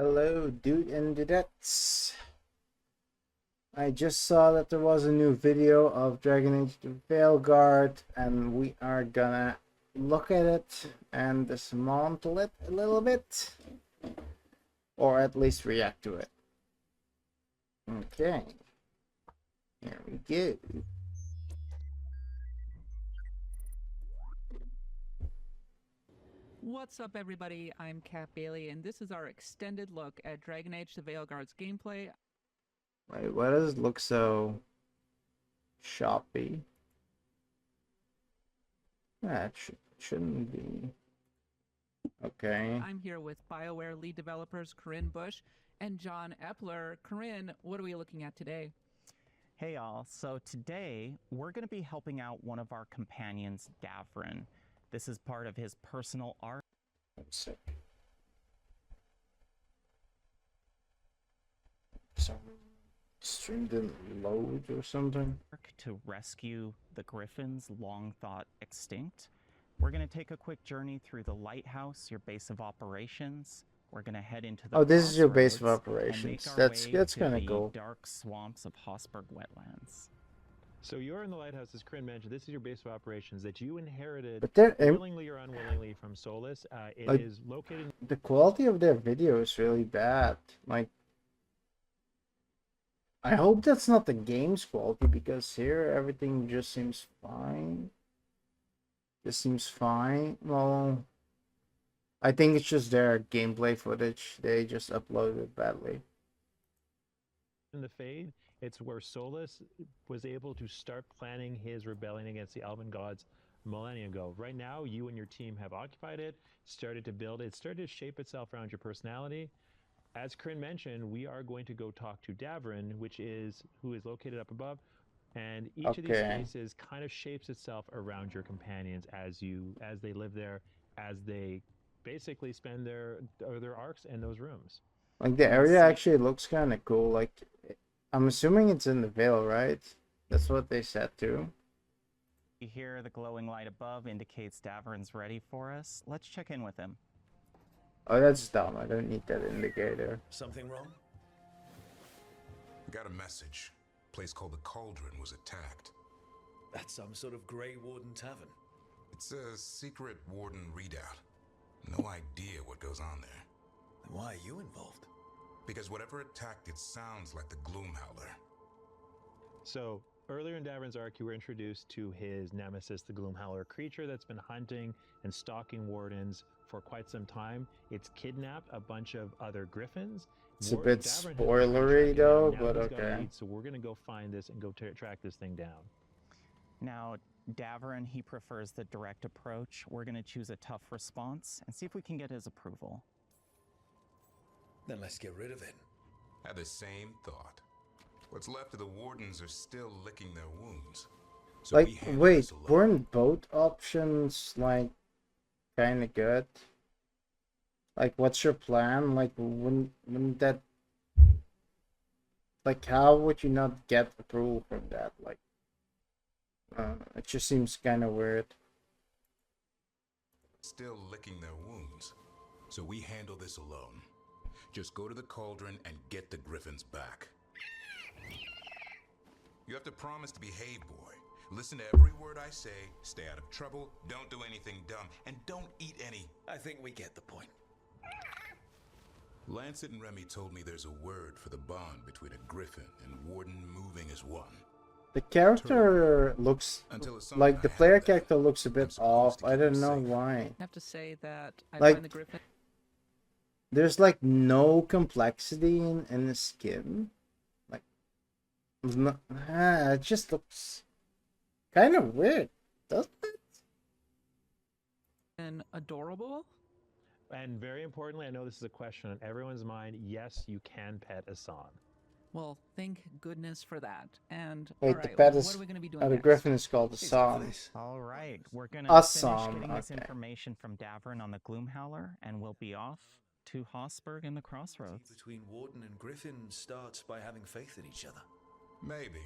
Hello, dude and dudettes. I just saw that there was a new video of Dragon Age the Veilguard, and we are gonna look at it and dismantle it a little bit, or at least react to it. Okay, here we go. What's up, everybody? I'm Kat Bailey, and this is our extended look at Dragon Age the Veilguard's gameplay. Wait, why does it look so choppy? That shouldn't be. Okay. I'm here with BioWare lead developers Corinne Bush and John Epler. Corinne, what are we looking at today? Hey y'all, so today we're going to be helping out one of our companions, Davrin. This is part of his personal arc. One sec. Some stream didn't load or something. To rescue the griffins long thought extinct. We're going to take a quick journey through the lighthouse, your base of operations. We're going to head into the Oh, this is your base of crossroads and operations. make our That's way to kind of the cool. dark swamps of Hossberg wetlands. So you're in the lighthouse, as Corinne mentioned. This is your base of operations that you inherited But they're willingly or unwillingly from Solus. It like, is located. the quality of their video is really bad. Like, I hope that's not the game's quality, because here everything just seems fine. This seems fine. Well, I think it's just their gameplay footage. They just uploaded badly. In the Fade, it's where Solus was able to start planning his rebellion against the Elven gods millennia ago. Right now, you and your team have occupied it, started to build it, started to shape itself around your personality. As Corinne mentioned, we are going to go talk to Davrin, who is located up above, and each of these spaces kind of shapes itself around your companions as they live there, as they basically spend their arcs in those rooms. Like, the area actually looks kind of cool. Like, I'm assuming it's in the Veil, right? That's what they said too. You hear the glowing light above indicates Davrin's ready for us. Let's check in with him. Oh, that's dumb. I don't need that indicator. Something wrong? Got a message. Place called the Cauldron was attacked. That's some sort of Grey Warden tavern. It's a secret Warden readout. No idea what goes on there. Then why are you involved? Because whatever attacked it sounds like the Gloomhowler. So earlier in Davrin's arc, you were introduced to his nemesis, the Gloomhowler, a creature that's been hunting and stalking wardens for quite some time. It's kidnapped a bunch of other griffins. It's a bit spoilery though, but okay. So we're gonna go find this and go track this thing down. Now, Davrin, he prefers the direct approach. We're going to choose a tough response and see if we can get his approval. Then let's get rid of it. Had the same thought. What's left of the Wardens are still licking their wounds. So Like, we handle wait, this alone. weren't both options, like, kind of good? Like, what's your plan? Like, wouldn't that... Like, how would you not get approval from that? Like, it just seems kind of weird. Still licking their wounds. So we handle this alone. Just go to the Cauldron and get the Griffins back. You have to promise to behave, boy. Listen to every word I say, stay out of trouble, don't do anything dumb, and don't eat any. I think we get the point. Lancet and Remy told me there's a word for the bond between a Griffin and Warden moving as one. The character looks... Like, the player character looks a bit off. I don't know why. I have to say that I Like, find the Griffin... There's, like, no complexity in the skin. Like, it just looks kind of weird, doesn't it? And adorable? And very importantly, I know this is a question on everyone's mind. Yes, you can pet Asan. Well, thank goodness for that. And Wait, all the right, pet what is... are we going to be doing the next? Griffin is called a song. All right, we're going A to finish song, getting this okay. information from Davrin on the Gloomhowler, and we'll be off to Hossberg in the crossroads. Between Warden and Griffin starts by having faith in each other. Maybe.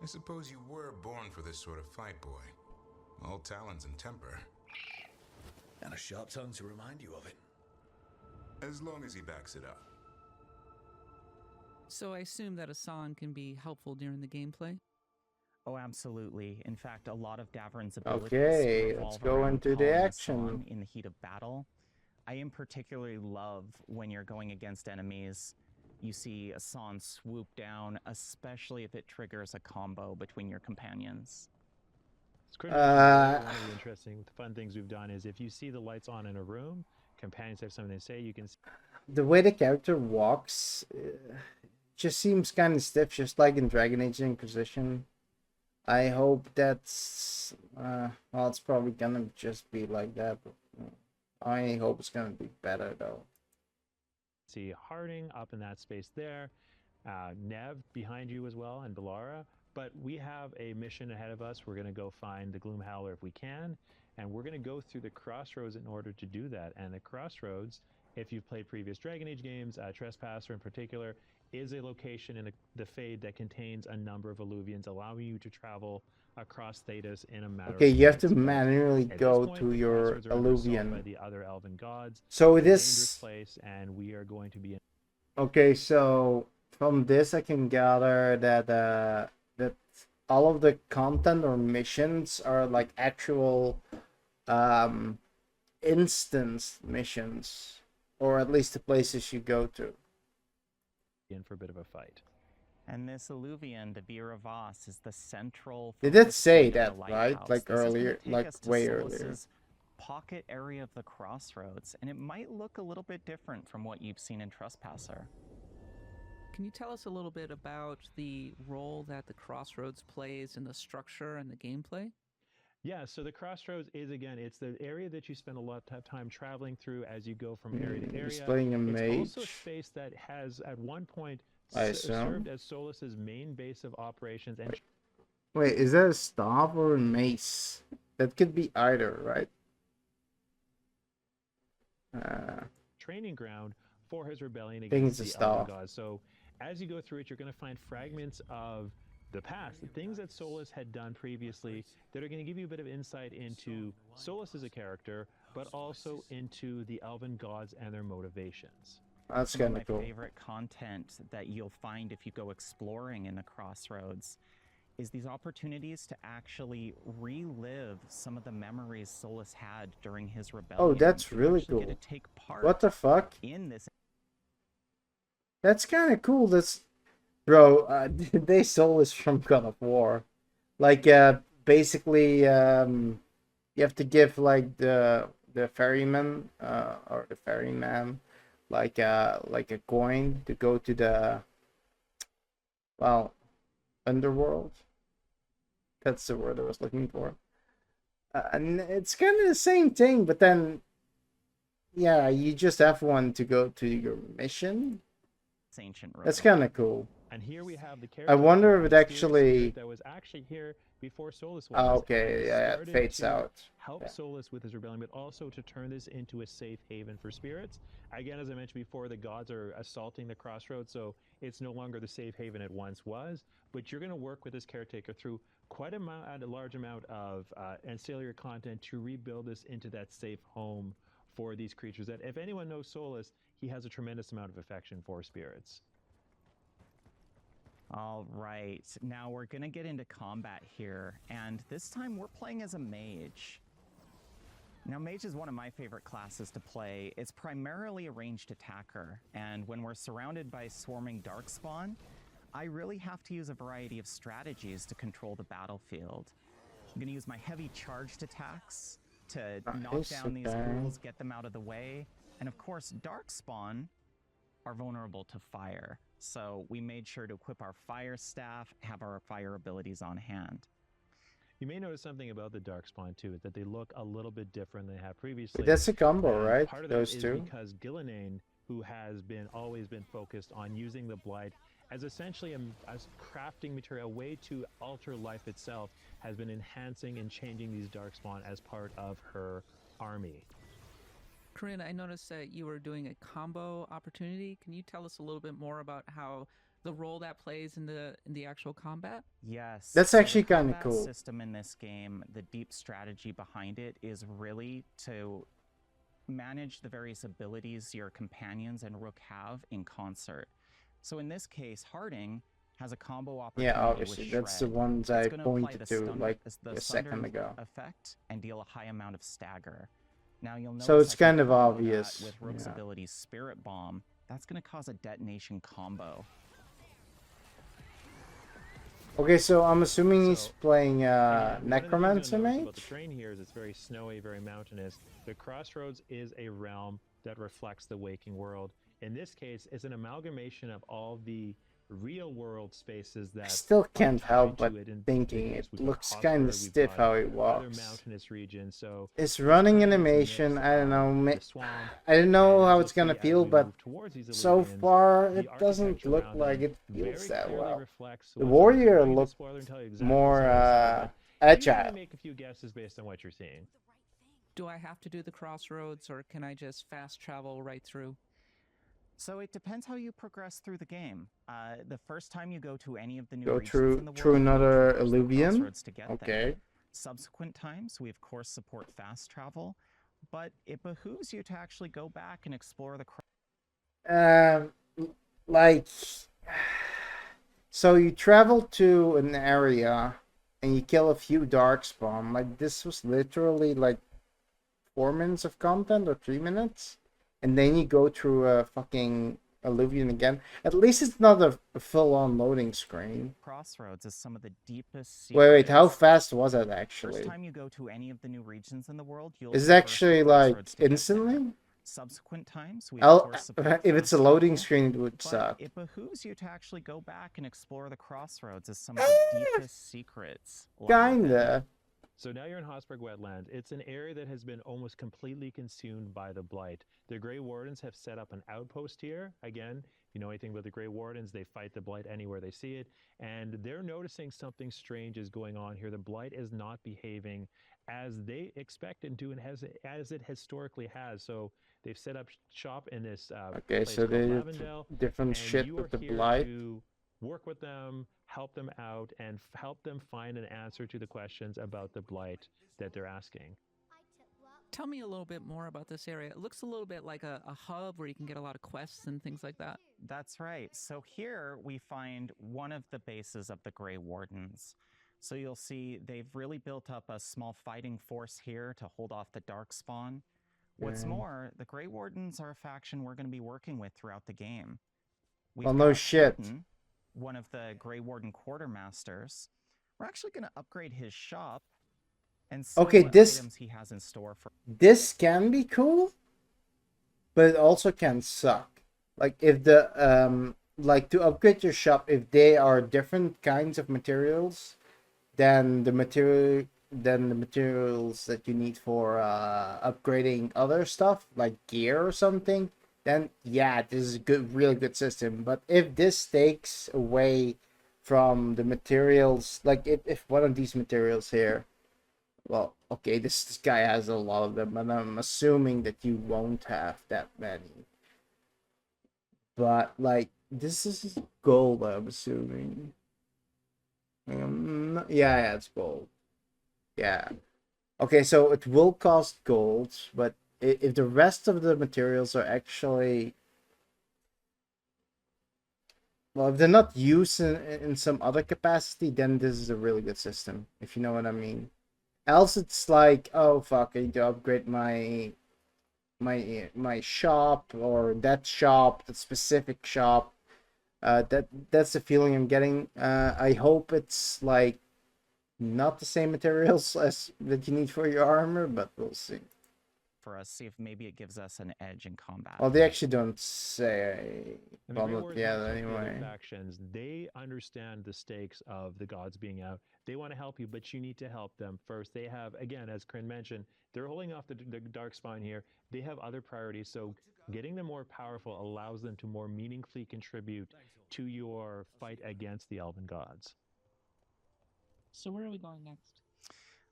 I suppose you were born for this sort of fight, boy. All talons and temper. And a sharp tongue to remind you of it. as long as he backs it up. So I assume that a song can be helpful during the gameplay? Oh, absolutely. In fact, a lot of Davrin's abilities Okay, let's revolve go around into the calling a action. song in the heat of battle. I in particularly love when you're going against enemies. You see a song swoop down, especially if it triggers a combo between your companions. It's critical. One of the interesting, fun things we've done is if you see the lights on in a room, companions have something to say, you can The way the character walks just seems kind of stiff, just like in Dragon Age Inquisition. I hope that's well, it's probably gonna just be like that, but I hope it's gonna be better though. see Harding up in that space there, Nev behind you as well, and Belara. But we have a mission ahead of us. We're going to go find the Gloom Howler if we can, and we're going to go through the Crossroads in order to do that. And the Crossroads, if you've played previous Dragon Age games, Trespasser in particular, is a location in the Fade that contains a number of alluvians, allowing you to travel across Thedas in a matter of Okay, you have to minutes. But manually at go this point, to the your Crossroads are under assault by alluvian. the other elven gods. So It's a dangerous this, place, and we are going to be in okay, so from this I can gather that that all of the content or missions are like actual instance missions, or at least the places you go to. for a bit of a fight. And this alluvian, the Vir of Voss, is the central. They did focus say point of that, the right? lighthouse. Like This is gonna earlier, take like us to way earlier. Solas's pocket area of the Crossroads, and it might look a little bit different from what you've seen in Trespasser. Can you tell us a little bit about the role that the Crossroads plays in the structure and the gameplay? Yeah, so the Crossroads is, again, it's the area that you spend a lot of time traveling through as you go from area to area. He's playing a It's also a mage. space that has, at one point, I assume. served as Solas's main base of operations and Wait, is that a staff or a mace? That could be either, right? training ground for his rebellion think against it's a the elven staff. gods. So as you go through it, you're going to find fragments of the past, the things that Solas had done previously that are going to give you a bit of insight into Solas as a character, but also into the elven gods and their motivations. That's Some of kind my of cool. favorite content that you'll find if you go exploring in the Crossroads is these opportunities to actually relive some of the memories Solas had during his rebellion. Oh, that's You really actually cool. Get to take part What the fuck? in this. That's kind of cool. That's, bro. They stole this from God of War. Like, basically, you have to give like the ferryman, or the ferryman, like a coin to go to the, well, underworld. That's the word I was looking for. And it's kind of the same thing, but then, yeah, you just have one to go to your mission. Ancient road. That's kind of cool. And here we have the character. I wonder if it mysterious actually. spirit that was actually here before Solas was. Oh, okay, and yeah, it started fades to out. Help Yeah. Solas with his rebellion, but also to turn this into a safe haven for spirits. Again, as I mentioned before, the gods are assaulting the Crossroads, so it's no longer the safe haven it once was. But you're going to work with this caretaker through quite a large amount of ancillary content to rebuild this into that safe home for these creatures. That if anyone knows Solas, he has a tremendous amount of affection for spirits. All right, now we're gonna get into combat here, and this time we're playing as a mage. Now, mage is one of my favorite classes to play. It's primarily a ranged attacker, and when we're surrounded by swarming darkspawn, I really have to use a variety of strategies to control the battlefield. I'm gonna use my heavy charged attacks to knock Nice, down these okay. ghouls, get them out of the way, and of course, darkspawn are vulnerable to fire. So we made sure to equip our fire staff, have our fire abilities on hand. You may notice something about the Darkspawn too, is that they look a little bit different than they have previously. That's a combo, And right? Part of that Those is two. because Gillenane, who has always been focused on using the Blight as essentially a crafting material, a way to alter life itself, has been enhancing and changing these Darkspawn as part of her army. Corinne, I noticed that you were doing a combo opportunity. Can you tell us a little bit more about how the role that plays in the actual combat? Yes. That's so the actually kinda combat cool. System in this game, the deep strategy behind it is really to manage the various abilities your companions and Rook have in concert. So in this case, Harding has a combo opportunity Yeah, obviously. with That's the Shred. ones It's I gonna apply pointed the to like the a second Sundered ago. effect and deal a high amount of stagger. Now you'll notice So it's I can kind of combo that obvious. with Rook's Yeah. ability Spirit Bomb. That's gonna cause a detonation combo. Okay, so I'm assuming he's So, playing And one of the things you'll Necromancer notice Mage? about the terrain here is it's very snowy, very mountainous. The Crossroads is a realm that reflects the waking world. In this case, it's an amalgamation of all the real world spaces I that still are can't tied help to but it in thinking this it case. We've got looks kind Hosper, of we've stiff got how he other walks. mountainous regions. So It's it's running kind of this animation. mix I don't know. of the swamp. I don't know And how as it's you'll gonna see, feel, as we but move towards these so Illuvians, far the it doesn't architecture look around like them it feels very that clearly well. reflects The what's warrior I'm not gonna looked spoiler and tell you exactly more what's on the side, but you can agile. only make a few guesses based on what you're seeing. Do I have to do the crossroads, or can I just fast travel right through? So it depends how you progress through the game. The first time you go to any of the new Go regions through in the through world, you'll another traverse the Illuvian. crossroads to get there. Okay. Subsequent times, we of course support fast travel, but it behooves you to actually go back and explore the Um, like, so you travel to an area and you kill a few darkspawn. Like this was literally like 4 minutes of content or 3 minutes, and then you go through a fucking Illuvian again. At least it's not a full-on loading screen. crossroads is some of the deepest Wait, how secrets. fast was that First actually? time you go to any of the new regions in the world, you'll Is it traverse the actually like crossroads to get there. instantly? Subsequent times, we of I'll, course support if it's a fast loading travel, screen, it would but suck. it behooves you to actually go back and explore the crossroads as some of the deepest secrets lie within. Kinda. So now you're in Hosberg Wetland. It's an area that has been almost completely consumed by the blight. The Grey Wardens have set up an outpost here. Again, you know anything about the Grey Wardens, they fight the blight anywhere they see it. And they're noticing something strange is going on here. The blight is not behaving as they expect and do and as it historically has. So they've set up shop in this Okay, place so called they did Lavendale. different And shit you with are the here blight. to work with them, help them out, and help them find an answer to the questions about the blight that they're asking. Tell me a little bit more about this area. It looks a little bit like a hub where you can get a lot of quests and things like that. That's right. So here we find one of the bases of the Grey Wardens. So you'll see they've really built up a small fighting force here to hold off the Darkspawn. What's Okay. more, the Grey Wardens are a faction we're going to be working with throughout the game. We've Well, no got shit. Horton, one of the Grey Warden quartermasters. We're actually going to upgrade his shop and see Okay, what this- items he has in store for. This can be cool, but it also can suck. Like if the like to upgrade your shop, if they are different kinds of materials than the materials that you need for upgrading other stuff like gear or something, then yeah, this is a good, really good system. But if this takes away from the materials, like if one of these materials here, well, okay, this guy has a lot of them, and I'm assuming that you won't have that many. But like this is gold, I'm assuming. Yeah, it's gold. Yeah. Okay, so it will cost gold, but if the rest of the materials are actually, well, if they're not used in some other capacity, then this is a really good system, if you know what I mean. Else it's like, oh fuck, I need to upgrade my shop, or that specific shop. That's the feeling I'm getting. I hope it's like not the same materials as that you need for your armor, but we'll see. For us, see if maybe it gives us an edge in combat. Well, they actually don't say. And the Well, Grey not Wardens, yet, much like the other anyway. factions, they understand the stakes of the gods being out. They want to help you, but you need to help them first. They have, again, as Kryn mentioned, they're holding off the Darkspawn here. They have other priorities, so getting them more powerful allows them to more meaningfully contribute to your fight against the Elven gods. So where are we going next?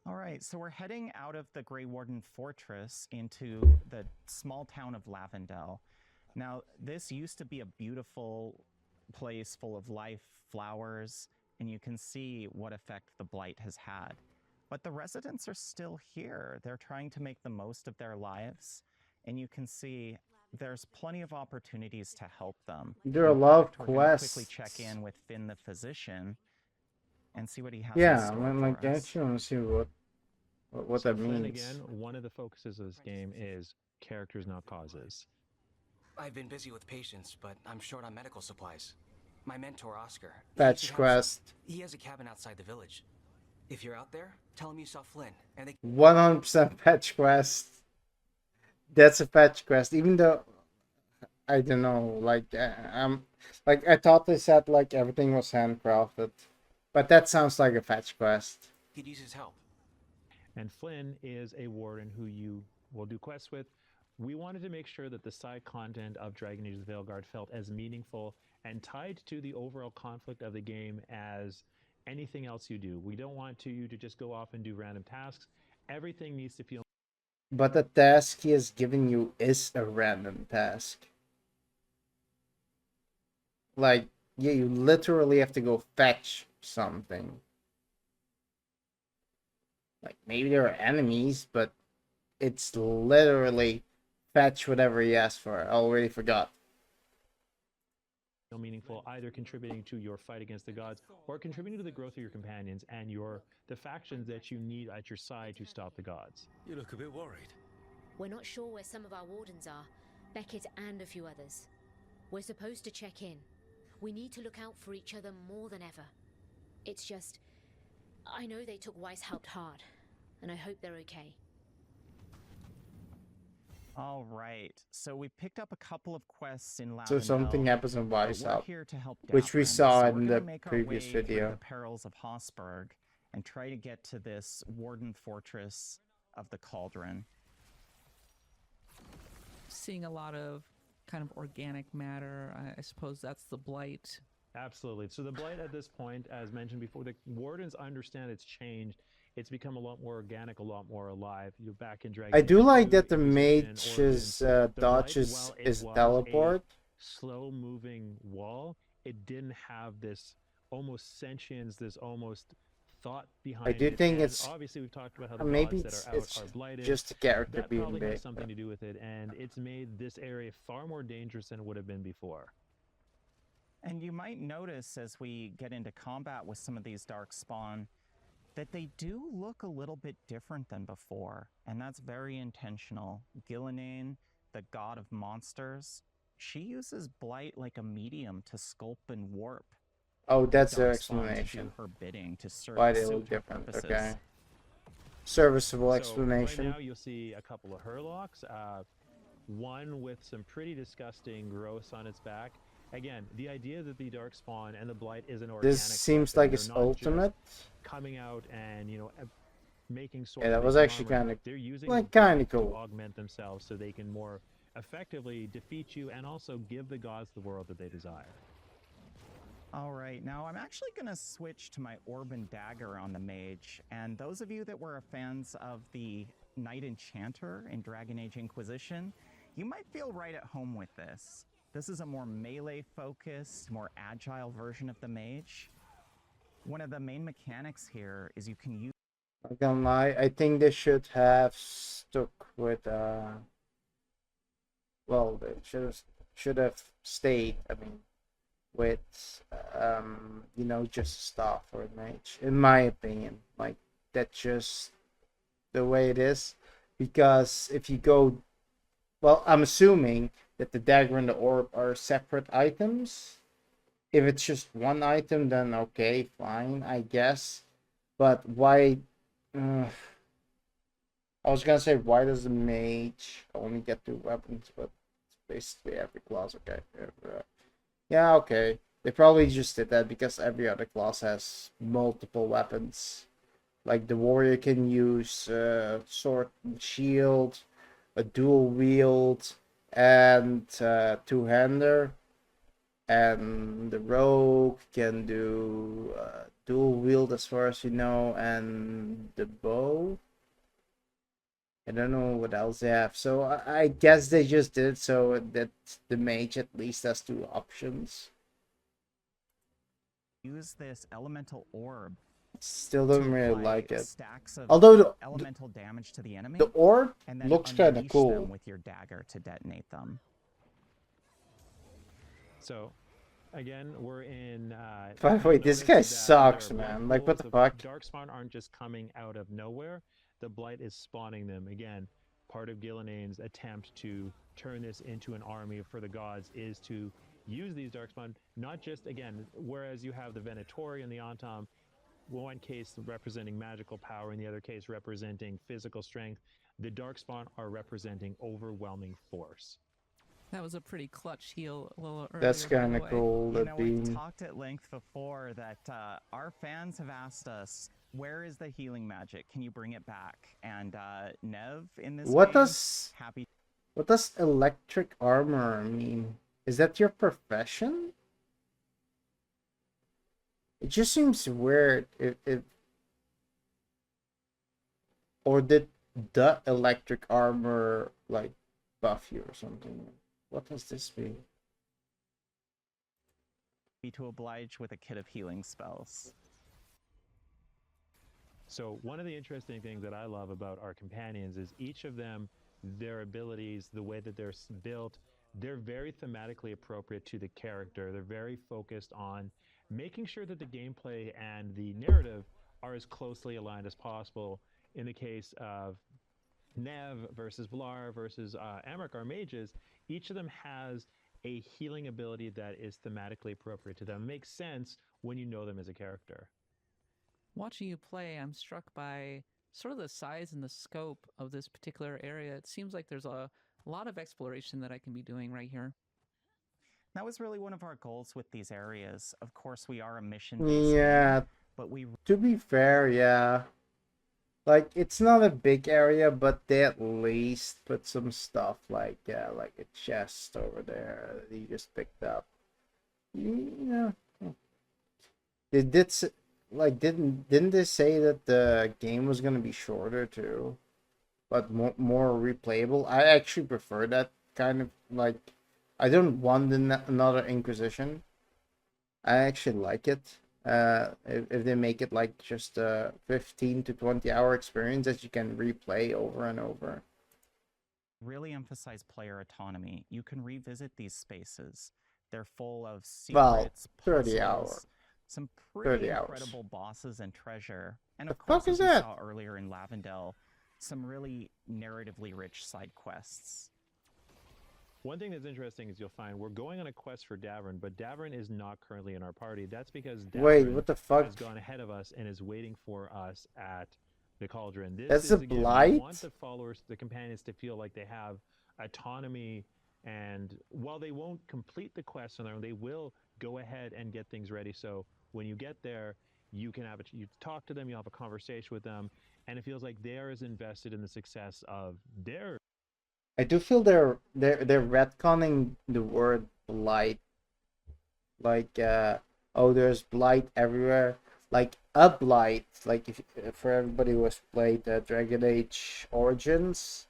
All right, so we're heading out of the Grey Warden Fortress into the small town of Lavendale. Now, this used to be a beautiful place full of life, flowers, and you can see what effect the blight has had. But the residents are still here. They're trying to make the most of their lives. and you can see there's plenty of opportunities to help them. There are a In lot of fact, we're gonna quickly quests. check in with Finn the physician and see what he has in Yeah, store I'm for like, I us. actually want to see what So that Flynn, means. again, one of the focuses of this game is characters, not causes. I've been busy with patients, but I'm short on medical supplies. My mentor, Oscar. he Fetch should have quest. some. He has a cabin outside the village. If you're out there, tell him you saw Flynn, and they 100% fetch quest. That's a fetch quest. Even though I don't know, like like I thought they said like everything was handcrafted, but that sounds like a fetch quest. could use his help. And Flynn is a warden who you will do quests with. We wanted to make sure that the side content of Dragon Age of the Veilguard felt as meaningful and tied to the overall conflict of the game as anything else you do. We don't want you to just go off and do random tasks. Everything needs to feel. But the task he has given you is a random task. Like, yeah, you literally have to go fetch something. Like, maybe there are enemies, but it's literally fetch whatever he asked for. I already forgot. Meaningful, either contributing to your fight against the gods or contributing to the growth of your companions and the factions that you need at your side to stop the gods. You look a bit worried. We're not sure where some of our wardens are, Beckett and a few others. We're supposed to check in. We need to look out for each other more than ever. It's just, I know they took Weishaupt hard, and I hope they're okay. All right, so we picked up a couple of quests in Lavendel. So something happens in but we're Weishaupt, here to help which we Davrin. saw So in we're the gonna make our previous way through video. the perils of Hossberg and try to get to this warden fortress of the Cauldron. Seeing a lot of kind of organic matter. I suppose that's the blight. Absolutely. So the blight at this point, as mentioned before, the wardens understand it's changed. It's become a lot more organic, a lot more alive. You're back in Dragon I do Age like 2, that the Inquisition, mage's Origins. The dodge blight, is while it was teleport. a slow-moving wall, it didn't have this almost sentience, this almost thought behind it. I do think And it's obviously we've talked about how the maybe gods it's, that are out it's are blighted. just a character That being probably big. has something to do with it, and it's made this area far more dangerous than it would have been before. And you might notice as we get into combat with some of these dark spawn that they do look a little bit different than before, and that's very intentional. Gillenane, the god of monsters, she uses blight like a medium to sculpt and warp Oh, that's their dark spawn to do explanation. her bidding to serve Why they suit look her different. purposes. Okay. Serviceable So explanation. right now you'll see a couple of Hurlocks, one with some pretty disgusting growths on its back. Again, the idea that the Darkspawn and the Blight is an organic This seems weapon, like they're it's not just ultimate. coming out and making swords. Yeah, that was making actually armor. kinda- They're using like, the kinda Blight to cool. augment themselves so they can more effectively defeat you and also give the gods the world that they desire. All right, now I'm actually going to switch to my Orb and Dagger on the Mage, and those of you that were fans of the Knight Enchanter in Dragon Age Inquisition, you might feel right at home with this. This is a more melee-focused, more agile version of the Mage. One of the main mechanics here is you can use... Not gonna lie, I think they should have stuck with well, they should have stayed, I mean, with you know, just staff for a mage, in my opinion. Like, that's just the way it is. Because if you go, well, I'm assuming that the dagger and the orb are separate items. If it's just one item, then okay, fine, I guess. But why? I was gonna say, why does the mage only get 2 weapons? But it's basically every class. Okay. Yeah, okay. They probably just did that because every other class has multiple weapons. Like the warrior can use sword and shield, a dual wield, and two-hander. And the rogue can do dual wield as far as you know, and the bow. I don't know what else they have. So I guess they just did it so that the mage at least has 2 options. use this elemental orb Still to don't really apply like it. stacks of Although elemental damage to the enemy, the orb and then looks kind of unleash cool. them with your dagger to detonate them. So, again, we're in. By the way, this notice guy that sucks, there are man. black Like, what the holes. fuck? Darkspawn aren't just coming out of nowhere. The Blight is spawning them. Again, part of Gilneain's attempt to turn this into an army for the gods is to use these Darkspawn, not just, again, whereas you have the Venatori and the Antam, one case representing magical power, in the other case representing physical strength, the Darkspawn are representing overwhelming force. That was a pretty clutch heal a little earlier. That's by the kind of way. cool. You That know, we've beam. talked at length before that our fans have asked us, where is the healing magic? Can you bring it back? And Nev in this What game, does happy what does electric armor mean? Is that your profession? It just seems weird. Or did the electric armor like buff you or something? What does this mean? to oblige with a kit of healing spells. So one of the interesting things that I love about our companions is each of them, their abilities, the way that they're built, they're very thematically appropriate to the character. They're very focused on making sure that the gameplay and the narrative are as closely aligned as possible. In the case of Nev versus Blar versus Amrik, our mages, each of them has a healing ability that is thematically appropriate to them. Makes sense when you know them as a character. Watching you play, I'm struck by sort of the size and the scope of this particular area. It seems like there's a lot of exploration that I can be doing right here. That was really one of our goals with these areas. Of course, we are a mission-based Yeah, game, but we to be fair, yeah. Like, it's not a big area, but they at least put some stuff like, yeah, like a chest over there that you just picked up. Yeah. They did, like, didn't they say that the game was gonna be shorter too? But more replayable? I actually prefer that kind of, like, I don't want another Inquisition. I actually like it. If they make it like just a 15 to 20 hour experience that you can replay over and over. really emphasize player autonomy. You can revisit these spaces. They're full of Well, secrets, 30 puzzles, hours. some pretty 30 hours. incredible bosses and treasure. And The of course, fuck is as we that? saw earlier in Lavendel, some really narratively rich side quests. One thing that's interesting is you'll find we're going on a quest for Davern, but Davern is not currently in our party. That's because Davern Wait, what the fuck? has gone ahead of us and is waiting for us at the Cauldron. This That's is, a again, blight? we want the followers, the companions, to feel like they have autonomy, and while they won't complete the quest on their own, they will go ahead and get things ready. So when you get there, you can have you talk to them, you have a conversation with them, and it feels like they are as invested in the success of their. I do feel they're retconning the word blight. Like, oh, there's blight everywhere. Like a blight. Like if for everybody who has played Dragon Age Origins,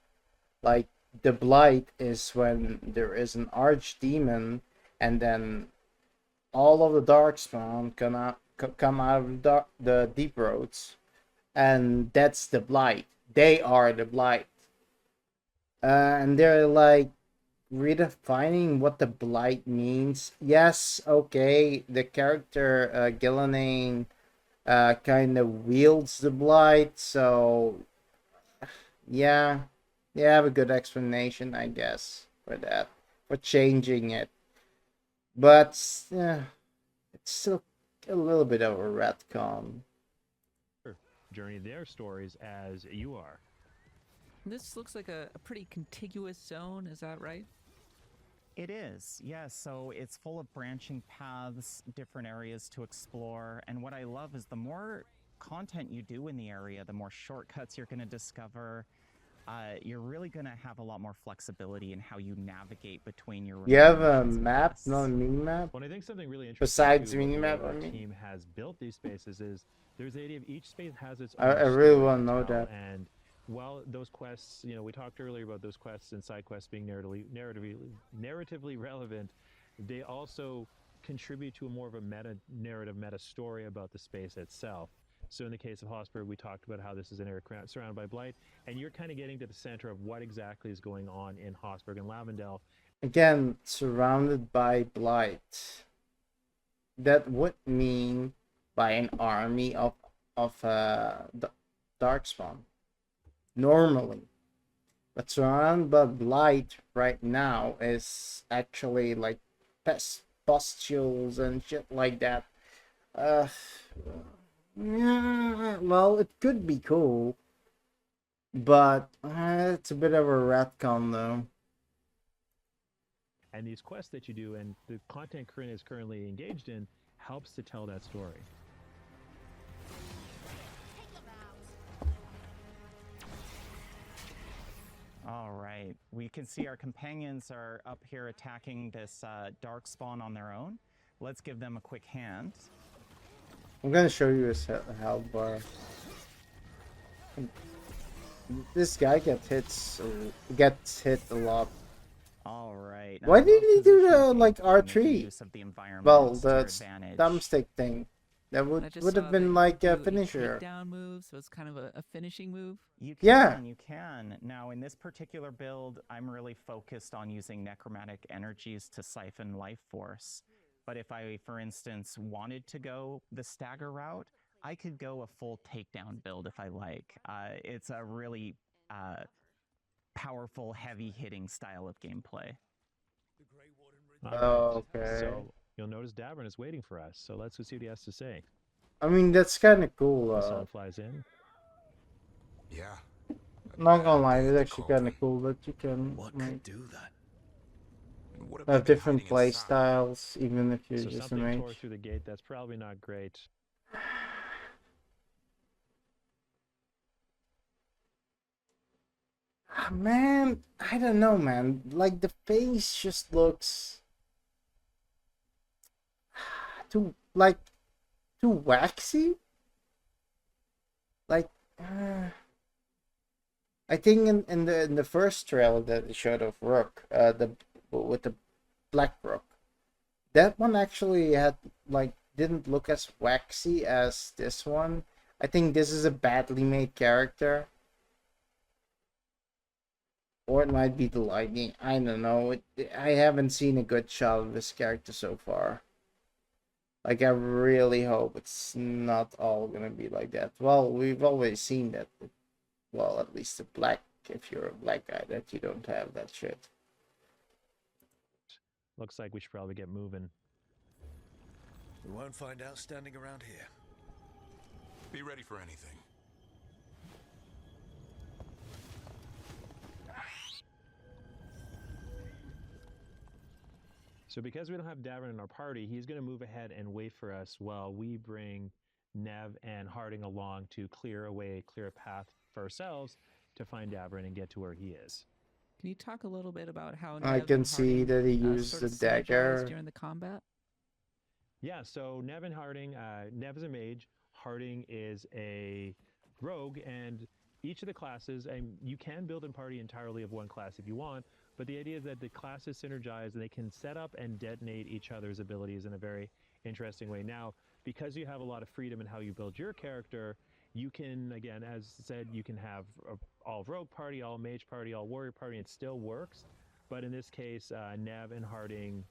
like the blight is when there is an archdemon, and then all of the darkspawn come out of the deep roads, and that's the blight. They are the blight. And they're like redefining what the blight means. Yes, okay, the character Gilneain kind of wields the blight, so yeah, they have a good explanation, I guess, for that, for changing it. But it's still a little bit of a retcon. Journey their stories as you are. This looks like a pretty contiguous zone, is that right? It is, yes. So it's full of branching paths, different areas to explore. And what I love is the more content you do in the area, the more shortcuts you're going to discover. You're really going to have a lot more flexibility in how you navigate between your. You have a missions and map, quests. not a mini map. Well, I think something really interesting Besides too, about the way minimap, our I mean. team has built these spaces is there's the idea of each space has its I own really story wanna to know tell, that. And while those quests, you know, we talked earlier about those quests and side quests being narratively relevant, they also contribute to a more of a meta narrative, meta story about the space itself. So in the case of Hosper, we talked about how this is an area surrounded by blight, and you're kind of getting to the center of what exactly is going on in Hosberg and Lavendel. Again, surrounded by blight. That would mean by an army of darkspawn normally, but surrounded by blight right now is actually like pustules and shit like that. Yeah, well, it could be cool, but it's a bit of a retcon though. And these quests that you do and the content Corinne is currently engaged in helps to tell that story. All right, we can see our companions are up here attacking this dark spawn on their own. Let's give them a quick hand. I'm gonna show you his health bar. This guy gets hit a lot. All right. Why did he do the well-positioned like game making R3? use of the environment Well, to their the advantage. thumbstick thing. That I would just have saw been that like you a do finisher. takedown move, so it's kind of a finishing move. You Yeah. you can. Now, in this particular build, I'm really focused on using necromantic energies to siphon life force. But if I, for instance, wanted to go the stagger route, I could go a full takedown build if I like. It's a really powerful, heavy-hitting style of gameplay. All right. Okay. So you'll notice Davern is waiting for us. So let's see what he has to say. I mean, that's kind of cool. The song flies in. Yeah. Not gonna lie, it's actually Call kind them. of cool that you can What like, could do that? And what have about them different hiding play inside? styles, even if you're So just a something tore mage. through the gate. That's probably not great. Ah, man, I don't know, man. Like the face just looks too too waxy. Like, I think in the first trailer that they showed of Rook, with the Black Rook, that one actually had like didn't look as waxy as this one. I think this is a badly made character. Or it might be the lighting. I don't know. I haven't seen a good shot of this character so far. Like, I really hope it's not all gonna be like that. Well, we've always seen that. Well, at least the black, if you're a black guy, that you don't have that shit. Looks like we should probably get moving. We won't find out standing around here. Be ready for anything. So because we don't have Davern in our party, he's going to move ahead and wait for us while we bring Nev and Harding along to clear a path for ourselves to find Davern and get to where he is. Can you talk a little bit about how I Nev can and see Harding, that he sort used of the synergize dagger. during the combat? Yeah, so Nev and Harding, Nev is a mage, Harding is a rogue, and each of the classes, and you can build and party entirely of one class if you want, but the idea is that the classes synergize and they can set up and detonate each other's abilities in a very interesting way. Now, because you have a lot of freedom in how you build your character, you can, again, as said, you can have all rogue party, all mage party, all warrior party, and it still works. But in this case, Nev and Harding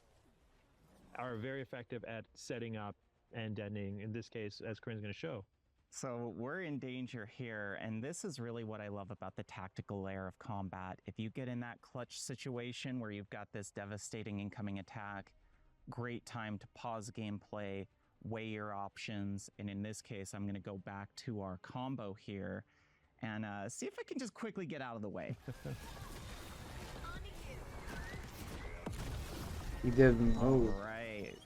are very effective at setting up and detonating, in this case, as Corinne's going to show. So we're in danger here, and this is really what I love about the tactical layer of combat. If you get in that clutch situation where you've got this devastating incoming attack, great time to pause gameplay, weigh your options, and in this case, I'm going to go back to our combo here and see if I can just quickly get out of the way. He didn't move. All right.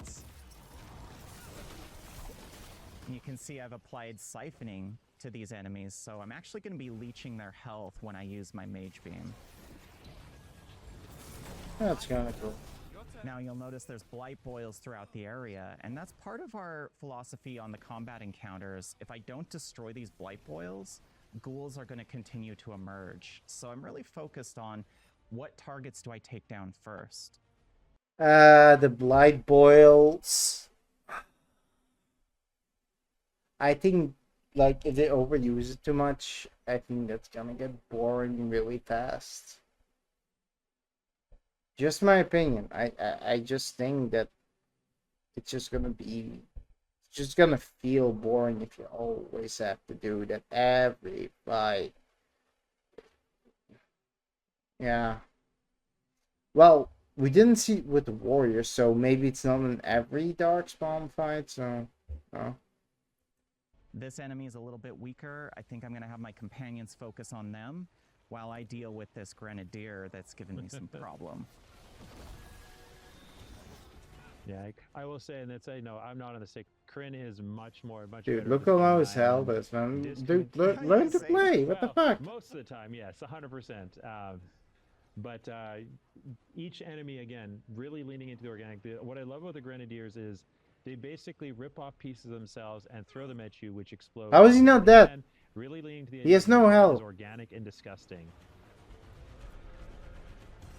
You can see I've applied siphoning to these enemies, so I'm actually going to be leeching their health when I use my mage beam. That's kind of cool. Now you'll notice there's blight boils throughout the area, and that's part of our philosophy on the combat encounters. If I don't destroy these blight boils, ghouls are going to continue to emerge. So I'm really focused on what targets do I take down first. The blight boils. I think like if they overuse it too much, I think that's gonna get boring really fast. Just my opinion. I just think that it's just gonna be, it's just gonna feel boring if you always have to do that every fight. Yeah. Well, we didn't see it with the warriors, so maybe it's not in every darkspawn fight. So, oh. This enemy is a little bit weaker. I think I'm going to have my companions focus on them while I deal with this grenadier that's given me some problem. Yeah, I will say, and that's no, I'm not on the stick. Kryn is much Dude, better. look this how game low than his I am. health is, man. This Dude, can- learn to Say- play. What the Well, fuck? Most of the time, yes, 100%. But each enemy, again, really leaning into the organic. What I love about the Grenadiers is they basically rip off pieces of themselves and throw them at you, which explode. How is he not dead? Again, really leaning to the He has idea no that health. is organic and disgusting.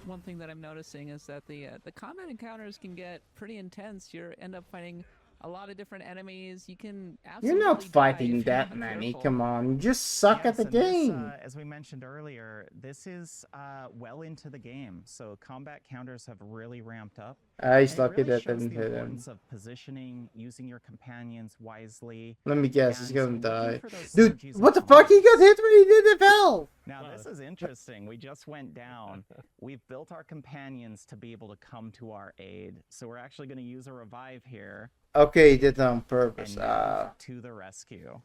One thing that I'm noticing is that the combat encounters can get pretty intense. You end up fighting a lot of different enemies. You can absolutely You're not die fighting if you're that not many. careful. Come on, you just suck at Yes, the and this, game. as we mentioned earlier, this is well into the game, so combat counters have really ramped up. He's And it lucky really that shows didn't the hit him. importance of positioning, using your companions wisely. Let me guess, he's and gonna looking die. for those Dude, synergies what the and fuck? He got combos. hit when he did the health. Now, this is interesting. We just went down. We've built our companions to be able to come to our aid. So we're actually going to use a revive here Okay, he did that on purpose. and move to the rescue.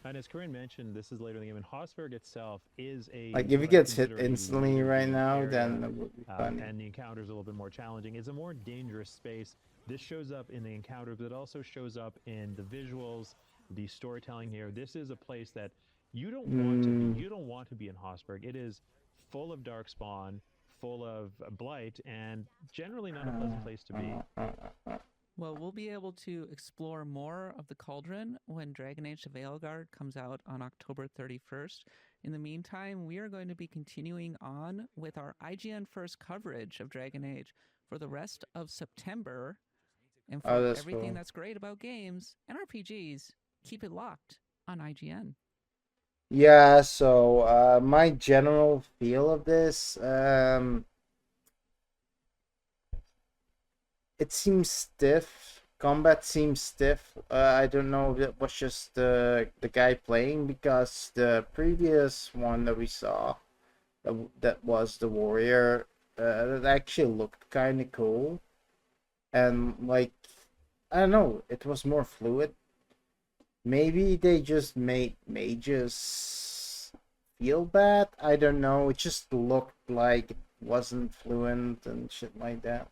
And as Corinne mentioned, this is later in the game, and Hosberg itself is a... Like, if he what I gets hit consider a instantly really right deep now, area, then it would be funny. and the encounter is a little bit more challenging. It's a more dangerous space. This shows up in the encounter, but it also shows up in the visuals, the storytelling here. This is a place that you don't want to be. You don't want to be in Hosberg. It is full of darkspawn, full of blight, and generally not a pleasant place to be. Well, we'll be able to explore more of the Cauldron when Dragon Age: The Veilguard comes out on October 31st. In the meantime, we are going to be continuing on with our IGN First coverage of Dragon Age for the rest of September. And for Oh, that's everything cool. that's great about games and RPGs, keep it locked on IGN. Yeah, so my general feel of this, it seems stiff. Combat seems stiff. I don't know if it was just the guy playing, because the previous one that we saw, that was the warrior, that actually looked kind of cool, and like, I don't know, it was more fluid. Maybe they just made mages feel bad. I don't know. It just looked like it wasn't fluent and shit like that.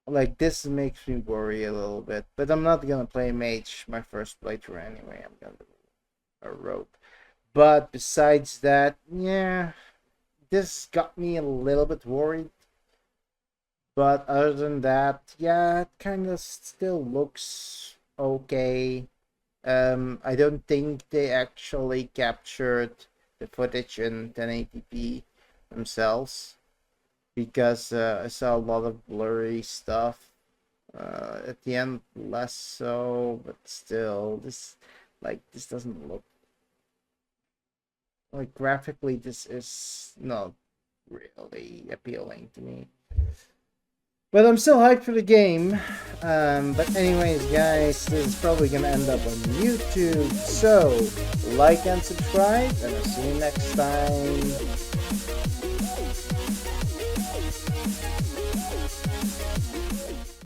Like, this makes me worry a little bit. But I'm not gonna play mage my first playthrough anyway. I'm gonna do a rogue. But besides that, yeah, this got me a little bit worried. But other than that, yeah, it kind of still looks okay. I don't think they actually captured the footage in 1080p themselves, because I saw a lot of blurry stuff. At the end, less so, but still, this doesn't look like, graphically, this is not really appealing to me. But I'm still hyped for the game. But anyways, guys, this is probably gonna end up on YouTube. So, like and subscribe, and I'll see you next time.